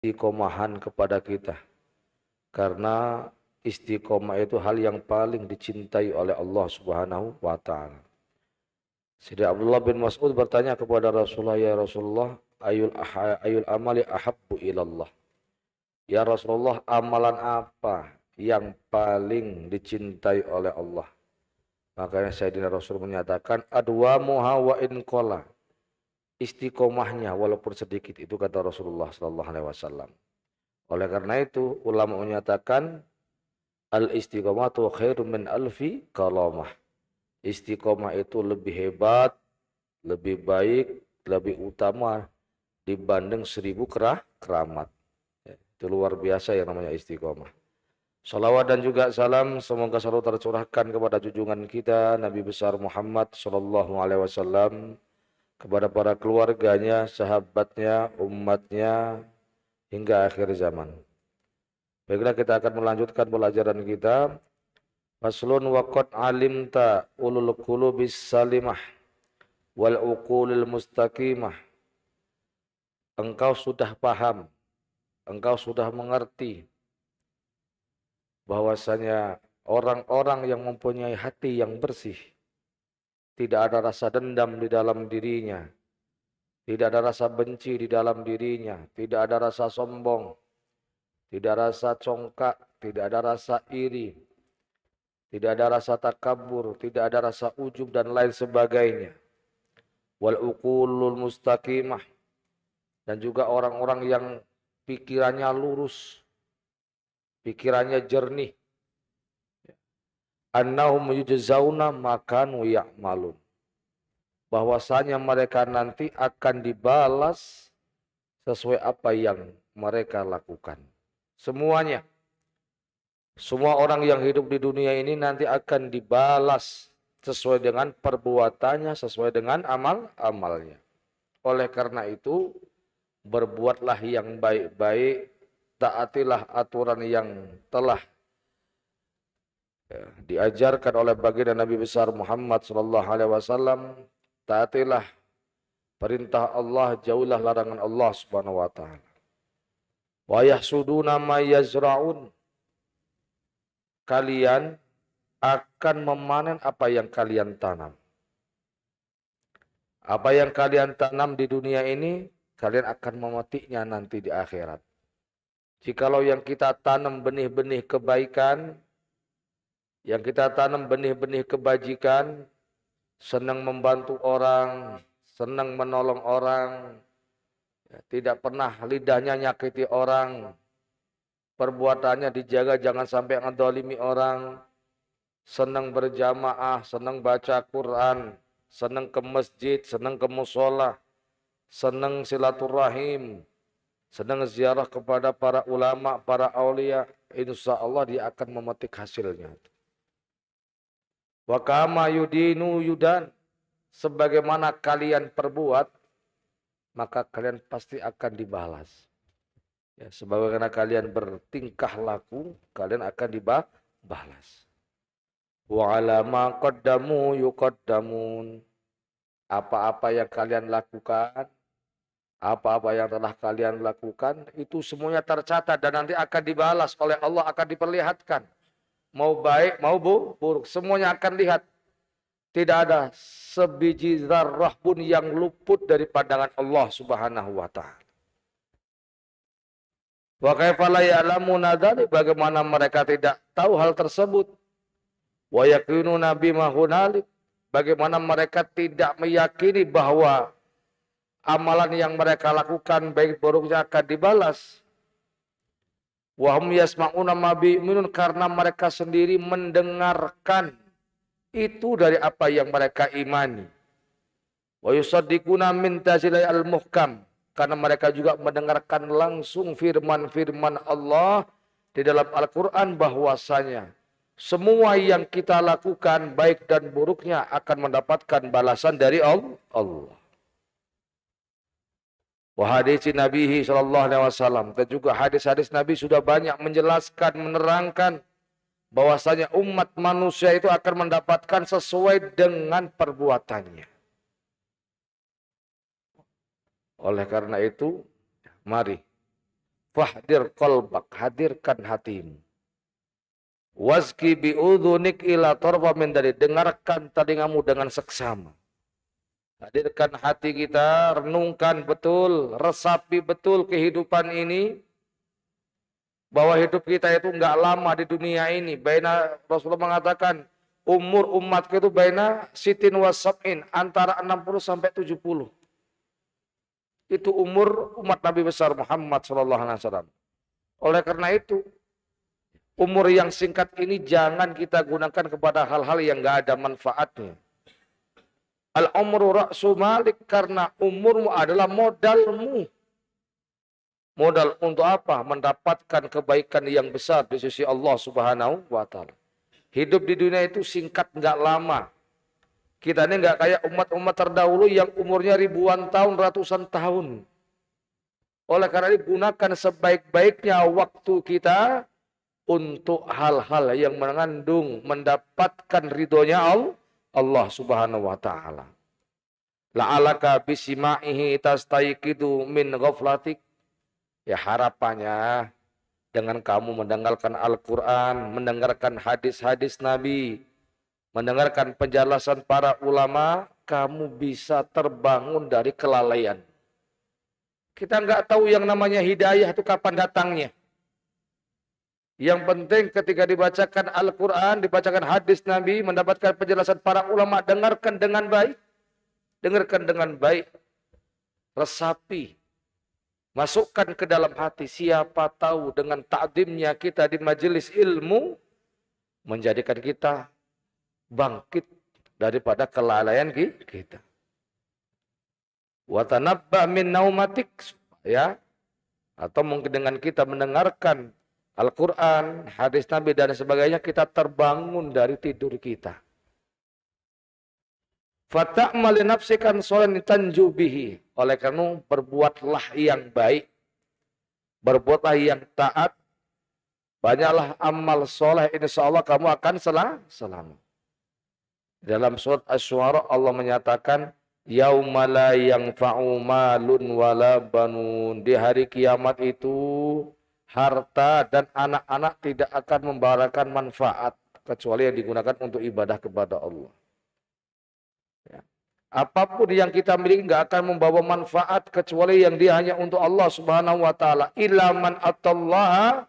istiqomahan kepada kita. Karena istiqomah itu hal yang paling dicintai oleh Allah Subhanahu wa taala. Sayyidina Abdullah bin Mas'ud bertanya kepada Rasulullah, "Ya Rasulullah, ayul amali ahabbu ilallah?" Ya Rasulullah, amalan apa yang paling dicintai oleh Allah? Makanya Sayyidina Rasul menyatakan, adwamuha wa in qala. Istiqomahnya walaupun sedikit, itu kata Rasulullah sallallahu alaihi wasallam. Oleh karena itu ulama menyatakan al istiqomatu khairum min alfi kalamah. Istiqomah itu lebih hebat, lebih baik, lebih utama dibanding 1000 keramat. Ya, itu luar biasa yang namanya istiqomah. Salawat dan juga salam semoga selalu tercurahkan kepada junjungan kita Nabi besar Muhammad sallallahu alaihi wasallam, kepada para keluarganya, sahabatnya, umatnya hingga akhir zaman. Baiklah, kita akan melanjutkan pelajaran kita. Faslun wa qad alimta ulul qulubis salimah wal uqulil mustaqimah. Engkau sudah paham, engkau sudah mengerti bahwasanya orang-orang yang mempunyai hati yang bersih, tidak ada rasa dendam di dalam dirinya, tidak ada rasa benci di dalam dirinya, tidak ada rasa sombong, tidak ada rasa congkak, tidak ada rasa iri, tidak ada rasa takabur, tidak ada rasa ujub dan lain sebagainya. Wal uqulul mustaqimah, dan juga orang-orang yang pikirannya lurus, pikirannya jernih. Annahum yujzauna ma kanu ya'malun. Bahwasanya mereka nanti akan dibalas sesuai apa yang mereka lakukan. Semuanya. Semua orang yang hidup di dunia ini nanti akan dibalas sesuai dengan perbuatannya, sesuai dengan amal-amalnya. Oleh karena itu, berbuatlah yang baik-baik, taatilah aturan yang telah diajarkan oleh baginda Nabi besar Muhammad sallallahu alaihi wasallam, taatilah perintah Allah, jauhlah larangan Allah Subhanahu wa taala. Wa yahsuduna ma yazraun. Kalian akan memanen apa yang kalian tanam. Apa yang kalian tanam di dunia ini, kalian akan memetiknya nanti di akhirat. Jikalau yang kita tanam benih-benih kebaikan, yang kita tanam benih-benih kebajikan, senang membantu orang, senang menolong orang, tidak pernah lidahnya nyakiti orang, perbuatannya dijaga jangan sampai ngedolimi orang, senang berjamaah, senang baca Quran, senang ke masjid, senang ke musola, senang silaturahim, senang ziarah kepada para ulama, para aulia, insya Allah dia akan memetik hasilnya. Wa kama yudinu yudan, sebagaimana kalian perbuat, maka kalian pasti akan dibalas. Ya, sebagaimana kalian bertingkah laku, kalian akan dibalas. Wa ala ma qaddamu yuqaddamun. Apa-apa yang kalian lakukan, apa-apa yang telah kalian lakukan, itu semuanya tercatat dan nanti akan dibalas oleh Allah, akan diperlihatkan. Mau baik, mau buruk, semuanya akan lihat. Tidak ada sebiji zarrah pun yang luput dari pandangan Allah Subhanahu wa taala. Wa kaifa la ya'lamuna dzalik, bagaimana mereka tidak tahu hal tersebut. Wa yaqinuna bima hunalik, bagaimana mereka tidak meyakini bahwa amalan yang mereka lakukan baik buruknya akan dibalas. Wa hum yasma'una ma bi'minun, karena mereka sendiri mendengarkan itu dari apa yang mereka imani. Wa yusaddiquna min tanzilil al-muhkam, karena mereka juga mendengarkan langsung firman-firman Allah di dalam Al-Quran bahwasanya semua yang kita lakukan baik dan buruknya akan mendapatkan balasan dari Allah. Wa hadis Nabi sallallahu alaihi wasallam, dan juga hadis-hadis Nabi sudah banyak menjelaskan, menerangkan bahwasanya umat manusia itu akan mendapatkan sesuai dengan perbuatannya. Oleh karena itu, mari Fahdir qalbak, hadirkan hatimu. Wazki bi'udhunik ila torfa min dari, dengarkan telingamu dengan seksama. Hadirkan hati kita, renungkan betul, resapi betul kehidupan ini. Bahwa hidup kita itu enggak lama di dunia ini. Rasulullah mengatakan, umur umatku itu baina sitin wa sab'in, antara 60 sampai 70. Itu umur umat Nabi besar Muhammad SAW. Oleh karena itu, umur yang singkat ini jangan kita gunakan kepada hal-hal yang enggak ada manfaatnya. Al-umru ra'su malik, karena umurmu adalah modalmu. Modal untuk apa? Mendapatkan kebaikan yang besar di sisi Allah Subhanahu wa Ta'ala. Hidup di dunia itu singkat, nggak lama. Kita ini nggak kayak umat-umat terdahulu yang umurnya ribuan tahun, ratusan tahun. Oleh karena itu, gunakan sebaik-baiknya waktu kita untuk hal-hal yang mengandung mendapatkan ridhonya Allah Subhanahu wa Ta'ala. La'alaka bisima'ihi tastayqidu min ghaflatik. Ya, harapannya dengan kamu mendengarkan Al-Quran, mendengarkan hadis-hadis Nabi, mendengarkan penjelasan para ulama, kamu bisa terbangun dari kelalaian. Kita nggak tahu yang namanya hidayah itu kapan datangnya. Yang penting ketika dibacakan Al-Quran, dibacakan hadis Nabi, mendapatkan penjelasan para ulama, dengarkan dengan baik. Dengarkan dengan baik. Resapi. Masukkan ke dalam hati, siapa tahu dengan ta'zimnya kita di majelis ilmu menjadikan kita bangkit daripada kelalaian kita. Wa tanabba min naumatik, ya. Atau mungkin dengan kita mendengarkan Al-Qur'an, hadis Nabi dan sebagainya, kita terbangun dari tidur kita. Fata'mal li nafsikan solan tanju bihi. Oleh karena berbuatlah yang baik, berbuatlah yang taat, banyaklah amal soleh, insyaallah kamu akan selamat. Dalam surat Asy-Syu'ara Allah menyatakan, yauma la yanfa'u malun wala banun. Di hari kiamat itu harta dan anak-anak tidak akan memberikan manfaat kecuali yang digunakan untuk ibadah kepada Allah. Ya. Apapun yang kita miliki nggak akan membawa manfaat kecuali yang dia hanya untuk Allah Subhanahu wa Ta'ala. Illa man atallaha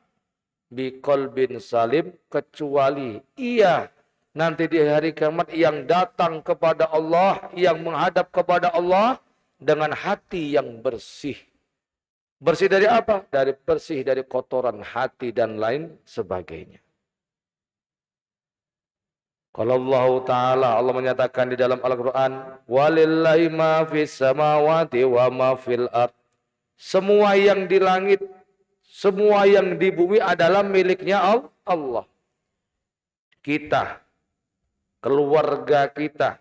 biqalbin salim, kecuali ia nanti di hari kiamat yang datang kepada Allah, yang menghadap kepada Allah dengan hati yang bersih. Bersih dari apa? Bersih dari kotoran hati dan lain sebagainya. Kalau Allah Ta'ala, Allah menyatakan di dalam Al-Quran, walillahi ma fis samawati wa ma fil ard. Semua yang di langit, semua yang di bumi adalah miliknya Allah. Kita, keluarga kita,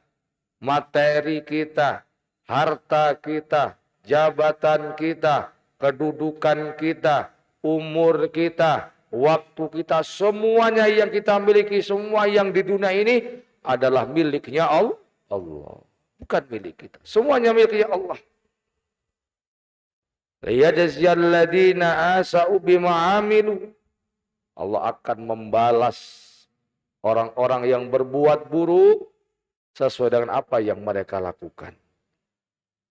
materi kita, harta kita, jabatan kita, kedudukan kita, umur kita, waktu kita, semuanya yang kita miliki, semua yang di dunia ini adalah miliknya Allah. Bukan milik kita. Semuanya miliknya Allah. Liyajziyal ladzina asa'u bima 'amilu. Allah akan membalas orang-orang yang berbuat buruk sesuai dengan apa yang mereka lakukan.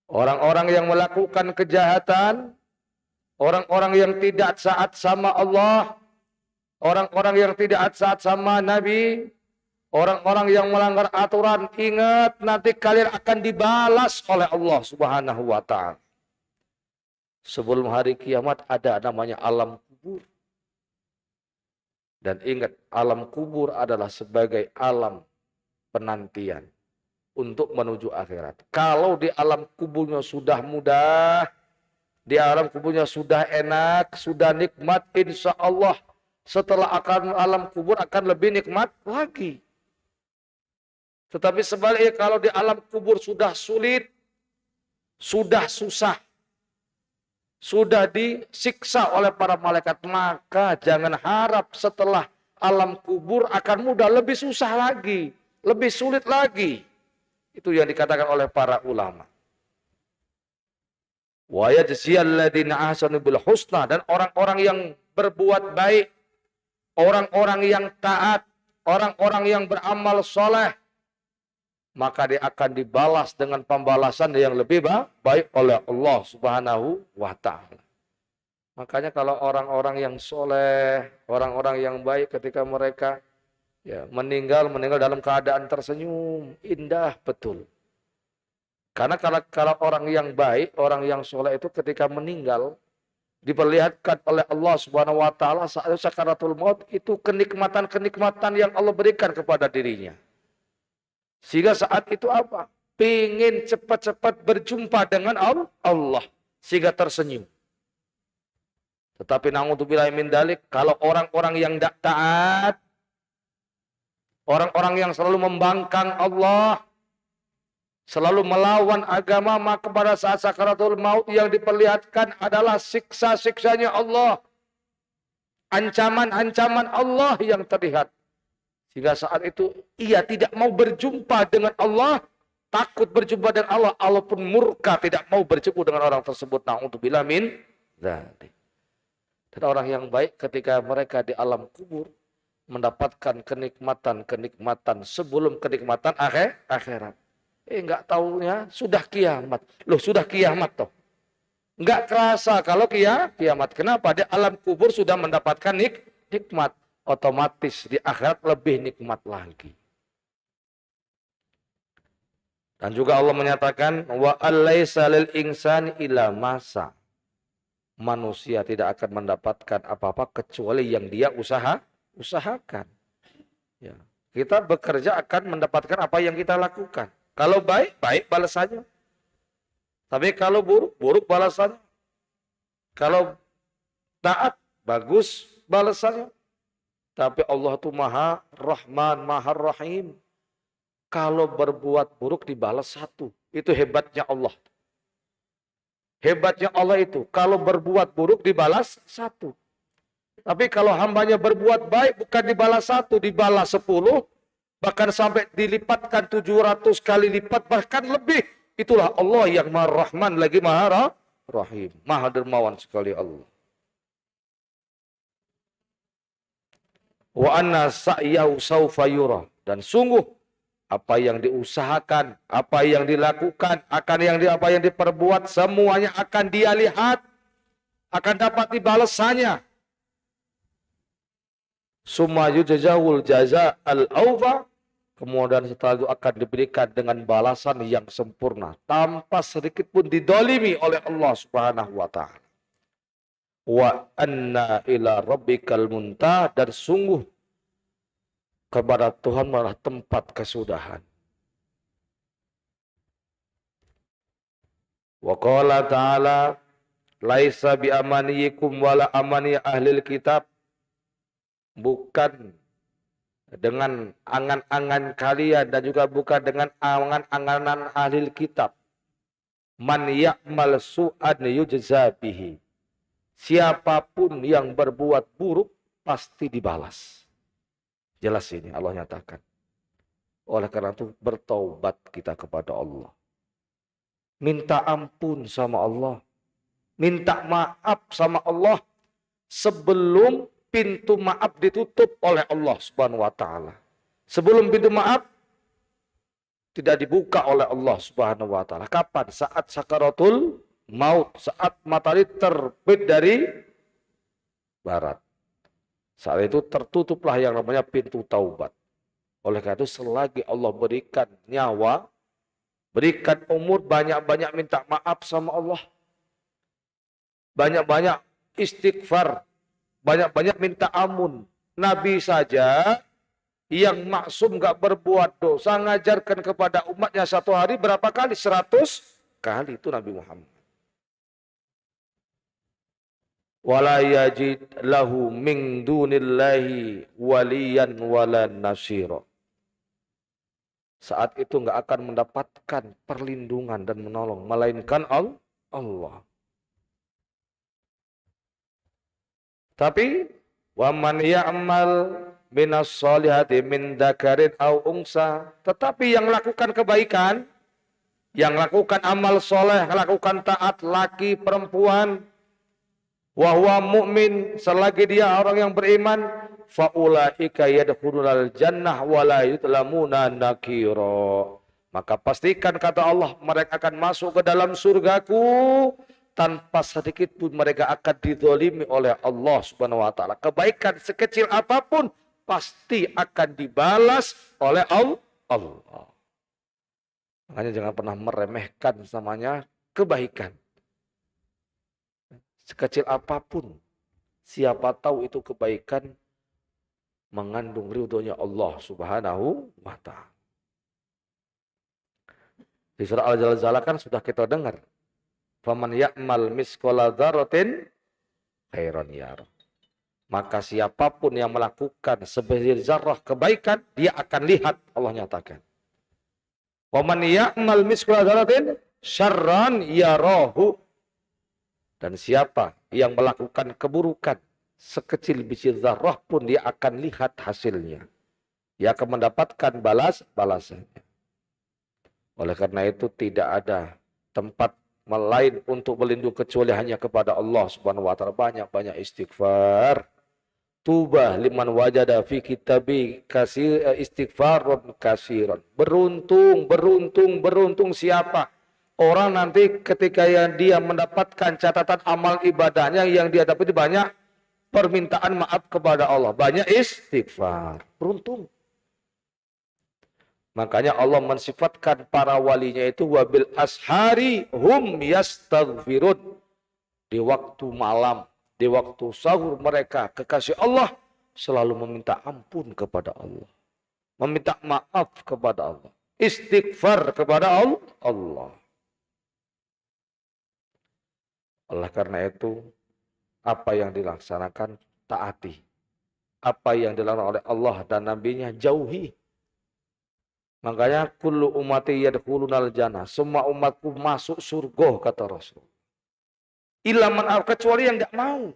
Orang-orang yang melakukan kejahatan, orang-orang yang tidak taat sama Allah, orang-orang yang tidak taat sama Nabi, orang-orang yang melanggar aturan, ingat nanti kalian akan dibalas oleh Allah Subhanahu wa Ta'ala. Sebelum hari kiamat ada namanya alam kubur. Dan ingat, alam kubur adalah sebagai alam penantian untuk menuju akhirat. Kalau di alam kuburnya sudah mudah, di alam kuburnya sudah enak, sudah nikmat, insya Allah setelah akan alam kubur akan lebih nikmat lagi. Tetapi sebaliknya kalau di alam kubur sudah sulit, sudah susah, sudah disiksa oleh para malaikat, maka jangan harap setelah alam kubur akan mudah, lebih susah lagi, lebih sulit lagi. Itu yang dikatakan oleh para ulama. Wa yajziyal ladzina ahsanu bil husna, dan orang-orang yang berbuat baik, orang-orang yang taat, orang-orang yang beramal soleh, maka dia akan dibalas dengan pembalasan yang lebih baik oleh Allah Subhanahu wa taala. Makanya kalau orang-orang yang soleh, orang-orang yang baik, ketika mereka meninggal dalam keadaan tersenyum, indah betul. Karena kalau orang yang baik, orang yang soleh itu ketika meninggal, diperlihatkan oleh Allah Subhanahu wa taala saat sakaratul maut itu kenikmatan-kenikmatan yang Allah berikan kepada dirinya. Sehingga saat itu apa? Pingin cepat-cepat berjumpa dengan Allah, sehingga tersenyum. Tetapi na'udzubillah min dzalik, kalau orang-orang yang tidak taat, orang-orang yang selalu membangkang Allah, selalu melawan agama, maka pada saat sakaratul maut yang diperlihatkan adalah siksa-siksanya Allah. Ancaman-ancaman Allah yang terlihat. Sehingga saat itu ia tidak mau berjumpa dengan Allah, takut berjumpa dengan Allah, Allah pun murka tidak mau berjumpa dengan orang tersebut. Na'udzubillah min dzalik. Dan orang yang baik ketika mereka di alam kubur mendapatkan kenikmatan-kenikmatan sebelum kenikmatan akhirat. Enggak taunya sudah kiamat. Loh, sudah kiamat toh. Enggak kerasa kalau kiamat. Kenapa? Di alam kubur sudah mendapatkan nikmat. Otomatis di akhirat lebih nikmat lagi. Dan juga Allah menyatakan wa allaisa lil insani illa masa. Manusia tidak akan mendapatkan apa-apa kecuali yang dia usahakan. Ya. Kita bekerja akan mendapatkan apa yang kita lakukan. Kalau baik, baik balasannya. Tapi kalau buruk, buruk balasannya. Kalau taat, bagus balasannya. Tapi Allah itu Maha Rahman, Maha Rahim. Kalau berbuat buruk dibalas satu. Itu hebatnya Allah. Hebatnya Allah itu, kalau berbuat buruk dibalas satu. Tapi kalau hambanya berbuat baik bukan dibalas satu, dibalas 10, bahkan sampai dilipatkan 700 kali lipat, bahkan lebih. Itulah Allah yang Maha Rahman lagi Maha Rahim. Maha dermawan sekali Allah. Wa anna sa'yahu sawfa yura. Dan sungguh apa yang diusahakan, apa yang dilakukan, apa yang diperbuat, semuanya akan dia lihat, akan dapat balasannya. Summa yujzawul jaza al-awfa, kemudian setelah itu akan diberikan dengan balasan yang sempurna, tanpa sedikit pun didolimi oleh Allah Subhanahu wa taala. Wa anna ila rabbikal muntah, dan sungguh kepada Tuhan malah tempat kesudahan. Wa qala ta'ala laisa bi amaniyikum wala amani ahlil kitab, bukan dengan angan-angan kalian dan juga bukan dengan angan-anganan ahli kitab. Man ya'mal su'an yujza bihi. Siapapun yang berbuat buruk pasti dibalas. Jelas ini Allah nyatakan. Oleh karena itu bertaubat kita kepada Allah. Minta ampun sama Allah. Minta maaf sama Allah sebelum pintu maaf ditutup oleh Allah Subhanahu wa taala. Sebelum pintu maaf tidak dibuka oleh Allah Subhanahu wa taala. Kapan? Saat sakaratul maut, saat matahari terbit dari barat. Saat itu tertutuplah yang namanya pintu taubat. Oleh karena itu selagi Allah berikan nyawa, berikan umur, banyak-banyak minta maaf sama Allah. Banyak-banyak istighfar, banyak-banyak minta ampun. Nabi saja yang maksum gak berbuat dosa ngajarkan kepada umatnya satu hari berapa kali? 100 kali itu Nabi Muhammad. Wala yajid lahu min dunillahi waliyan wala nasira. Saat itu gak akan mendapatkan perlindungan dan menolong melainkan Allah. Tapi wa man ya'mal minas solihati min dzakarin aw unsa, tetapi yang melakukan kebaikan yang lakukan amal soleh, lakukan taat, laki, perempuan, wa huwa mu'min, selagi dia orang yang beriman, faulaika yadkhulunal jannah wa la yudlamuna nakira. Maka pastikan kata Allah, mereka akan masuk ke dalam surgaku tanpa sedikit pun mereka akan dizalimi oleh Allah Subhanahu wa taala. Kebaikan sekecil apapun pasti akan dibalas oleh Allah. Makanya jangan pernah meremehkan namanya kebaikan. Sekecil apapun, siapa tahu itu kebaikan mengandung ridhonya Allah Subhanahu wa taala. Di surah Al-Zalzalah kan sudah kita dengar. Faman ya'mal misqala dzarratin khairan yarah. Maka siapapun yang melakukan sebesar zarrah kebaikan, dia akan lihat, Allah nyatakan. Waman ya'mal misqala dzarratin syarran yarahu. Dan siapa yang melakukan keburukan sekecil biji zarrah pun dia akan lihat hasilnya. Dia akan mendapatkan balasannya. Oleh karena itu tidak ada tempat lain untuk berlindung kecuali hanya kepada Allah Subhanahu wa taala. Banyak-banyak istighfar. Tuba liman wajada fi kitabi kasir istighfarun kasiran. Beruntung siapa orang nanti ketika yang dia mendapatkan catatan amal ibadahnya yang dia dapat banyak permintaan maaf kepada Allah, banyak istighfar. Beruntung. Makanya Allah mensifatkan para walinya itu wabil ashari hum yastaghfirun. Di waktu malam, di waktu sahur mereka kekasih Allah selalu meminta ampun kepada Allah. Meminta maaf kepada Allah. Istighfar kepada Allah. Oleh karena itu, apa yang dilaksanakan taati. Apa yang dilarang oleh Allah dan Nabi-Nya jauhi. Makanya kullu ummati yadkhulunal jannah. Semua umatku masuk surga kata Rasul. Illa man kecuali yang enggak mau.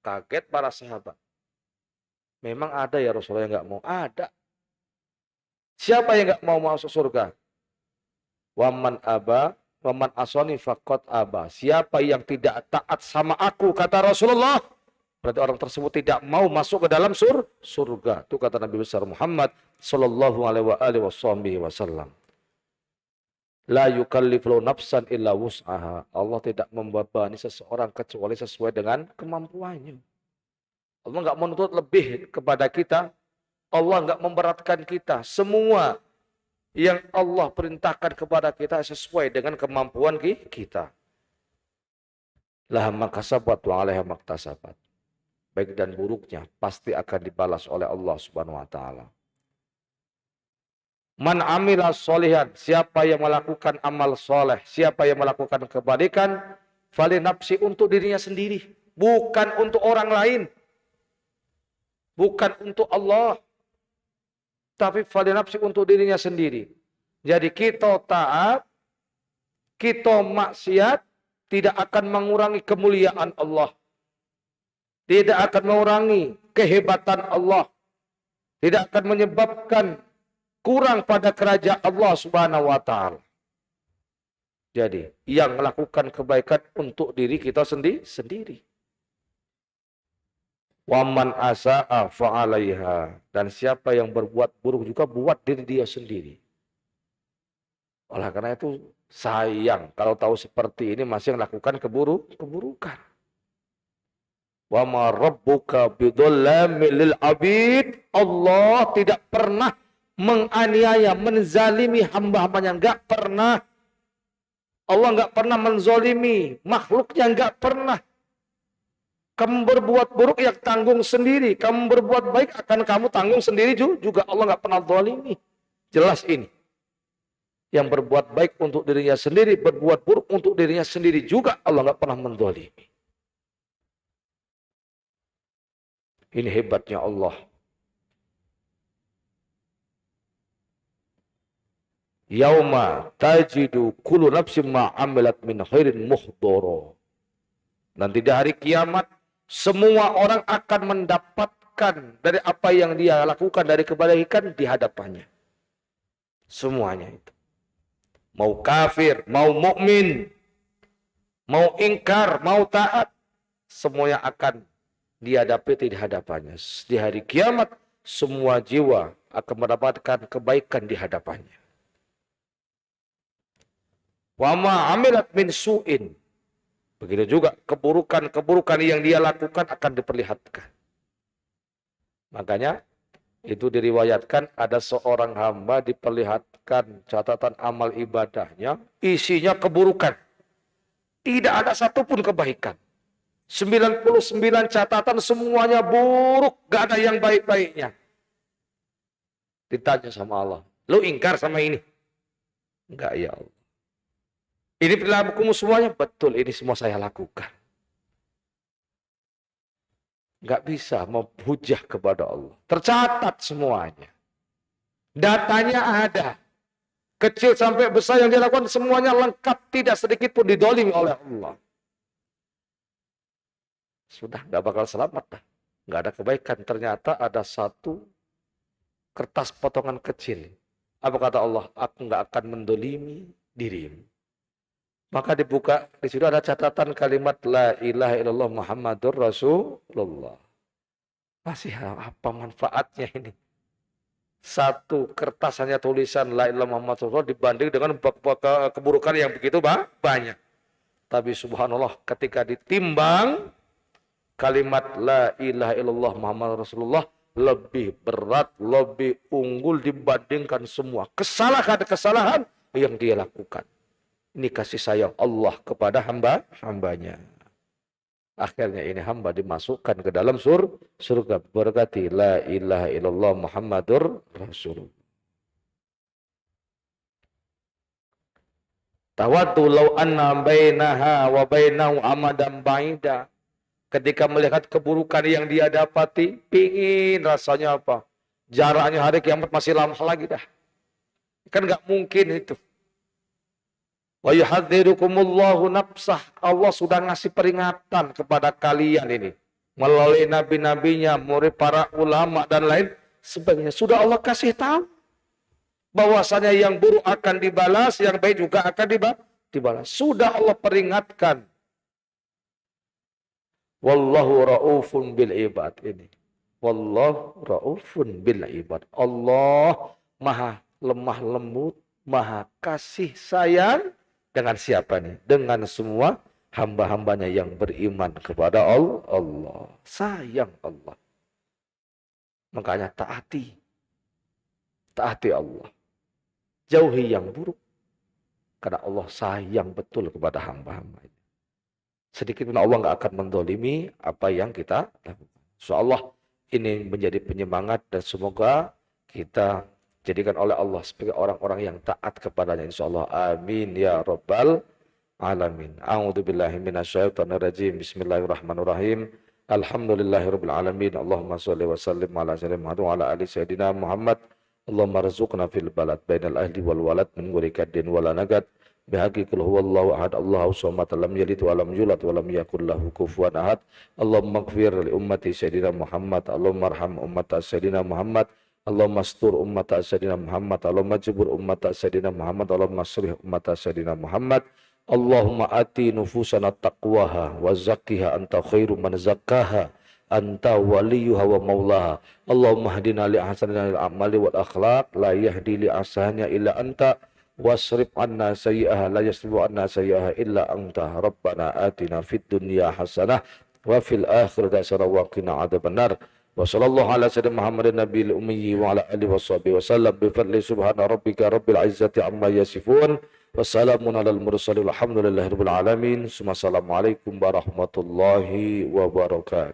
Kaget para sahabat. Memang ada ya Rasulullah yang enggak mau? Ada. Siapa yang enggak mau masuk surga? Waman aba, waman asani faqad aba. Siapa yang tidak taat sama aku kata Rasulullah, berarti orang tersebut tidak mau masuk ke dalam surga. Itu kata Nabi besar Muhammad sallallahu alaihi wasallam. La yukallifu nafsan illa wus'aha. Allah tidak membebani seseorang kecuali sesuai dengan kemampuannya. Allah enggak menuntut lebih kepada kita. Allah enggak memberatkan kita. Semua yang Allah perintahkan kepada kita sesuai dengan kemampuan kita. Laha makasabat wa alaiha maktasabat. Baik dan buruknya pasti akan dibalas oleh Allah Subhanahu wa taala. Man amila sholihan, siapa yang melakukan amal soleh, siapa yang melakukan kebaikan, fali nafsi untuk dirinya sendiri, bukan untuk orang lain. Bukan untuk Allah, tapi fali nafsi untuk dirinya sendiri. Jadi kita taat, kita maksiat, tidak akan mengurangi kemuliaan Allah. Tidak akan mengurangi kehebatan Allah. Tidak akan menyebabkan kurang pada kerajaan Allah Subhanahu wa taala. Jadi, yang melakukan kebaikan untuk diri kita sendiri. Waman asa'a fa'alaiha. Dan siapa yang berbuat buruk juga buat diri dia sendiri. Oleh karena itu, sayang kalau tahu seperti ini masih melakukan keburukan. Wa ma rabbuka bidzallamil lil abid. Allah tidak pernah menganiaya, menzalimi hamba-hambanya. Enggak pernah. Allah enggak pernah menzalimi makhluknya, enggak pernah. Kamu berbuat buruk yang tanggung sendiri. Kamu berbuat baik akan kamu tanggung sendiri juga. Allah enggak pernah zalimi. Jelas ini. Yang berbuat baik untuk dirinya sendiri, berbuat buruk untuk dirinya sendiri juga. Allah enggak pernah menzalimi. Ini hebatnya Allah. Yauma tajidu kullu nafsin ma amilat min khairin muhdara. Nanti di hari kiamat semua orang akan mendapatkan dari apa yang dia lakukan dari kebaikan di hadapannya. Semuanya itu. mau kafir, mau mukmin, mau ingkar, mau taat, semuanya akan dihadapi di hadapannya. Di hari kiamat, semua jiwa akan mendapatkan kebaikan di hadapannya. Wa ma amilat min su'in. Begitu juga keburukan-keburukan yang dia lakukan akan diperlihatkan. Makanya itu diriwayatkan ada seorang hamba diperlihatkan catatan amal ibadahnya, isinya keburukan. Tidak ada satupun kebaikan. 99 catatan semuanya buruk, gak ada yang baik-baiknya. Ditanya sama Allah, lu ingkar sama ini? Enggak ya Allah. Ini perilakumu semuanya? Betul, ini semua saya lakukan. Enggak bisa menghujah kepada Allah. Tercatat semuanya. Datanya ada. Kecil sampai besar yang dilakukan semuanya lengkap. Tidak sedikit pun didolimi oleh Allah. Sudah enggak bakal selamat dah. Enggak ada kebaikan. Ternyata ada satu kertas potongan kecil. Apa kata Allah? Aku enggak akan mendolimi dirimu. Maka dibuka, di situ ada catatan kalimat La ilaha illallah Muhammadur Rasulullah. Masih apa manfaatnya ini? Satu kertas hanya tulisan La ilaha illallah Muhammadur Rasulullah dibanding dengan keburukan yang begitu banyak. Tapi subhanallah ketika ditimbang, kalimat La ilaha illallah Muhammadur Rasulullah lebih berat, lebih unggul dibandingkan semua kesalahan-kesalahan yang dia lakukan. Ini kasih sayang Allah kepada hambanya. Akhirnya ini hamba dimasukkan ke dalam surga berkati La ilaha illallah Muhammadur Rasulullah. Tawaddu law anna bainaha wa bainahu amadan ba'ida. Ketika melihat keburukan yang dia dapati, pingin rasanya apa? Jaraknya hari kiamat masih lama lagi dah. Kan nggak mungkin itu. Wa yuhadzirukumullahu nafsah. Allah sudah ngasih peringatan kepada kalian ini. Melalui nabi-nabinya, murid para ulama dan lain sebagainya. Sudah Allah kasih tahu. Bahwasanya yang buruk akan dibalas, yang baik juga akan dibalas. Sudah Allah peringatkan. Wallahu ra'ufun bil ibad ini. Wallahu ra'ufun bil ibad. Allah maha lemah lembut, maha kasih sayang. Dengan siapa nih? Dengan semua hamba-hambanya yang beriman kepada Allah. Sayang Allah. Makanya taati. Taati Allah. Jauhi yang buruk. Karena Allah sayang betul kepada hamba-hambanya. Sedikit pun Allah nggak akan mendolimi apa yang kita lakukan. InsyaAllah ini menjadi penyemangat dan semoga kita jadikan oleh Allah sebagai orang-orang yang taat kepadanya insyaallah. Amin ya rabbal alamin. A'udzubillahi minasyaitonirrajim. Bismillahirrahmanirrahim. Alhamdulillahirabbil alamin. Allahumma shalli wa sallim ala sayyidina Muhammad wa ala ali sayyidina Muhammad. Allahumma rzuqna fil balad bainal ahli wal walad min ghurika din wala nagat. Bihaqi qul huwallahu ahad Allahu samad lam yalid wa lam yulad wa lam yakul lahu kufuwan ahad. Allahumma ighfir li ummati sayyidina Muhammad. Allahumma arham ummata sayyidina Muhammad. Allahumma astur ummata sayyidina Muhammad. Allahumma jibur ummata sayyidina Muhammad. Allahumma asrih ummata sayyidina Muhammad. Allahumma ati nufusana taqwaha wa zakkiha anta khairu man zakkaha anta waliyuha wa maulaha. Allahumma hadina li ahsanil a'mali wal akhlaq la yahdi li ahsaniha illa anta wasrif anna sayyi'aha la yasrifu anna sayyi'aha illa anta. Rabbana atina fid dunya hasanah wa fil akhirati hasanah wa qina adzabannar. Wa sallallahu ala sayyidina Muhammadin nabiyil ummi wa ala alihi washabihi wasallam bi fadli subhana rabbika rabbil izzati amma yasifun wa salamun alal mursalin walhamdulillahi rabbil alamin. Assalamualaikum warahmatullahi wabarakatuh.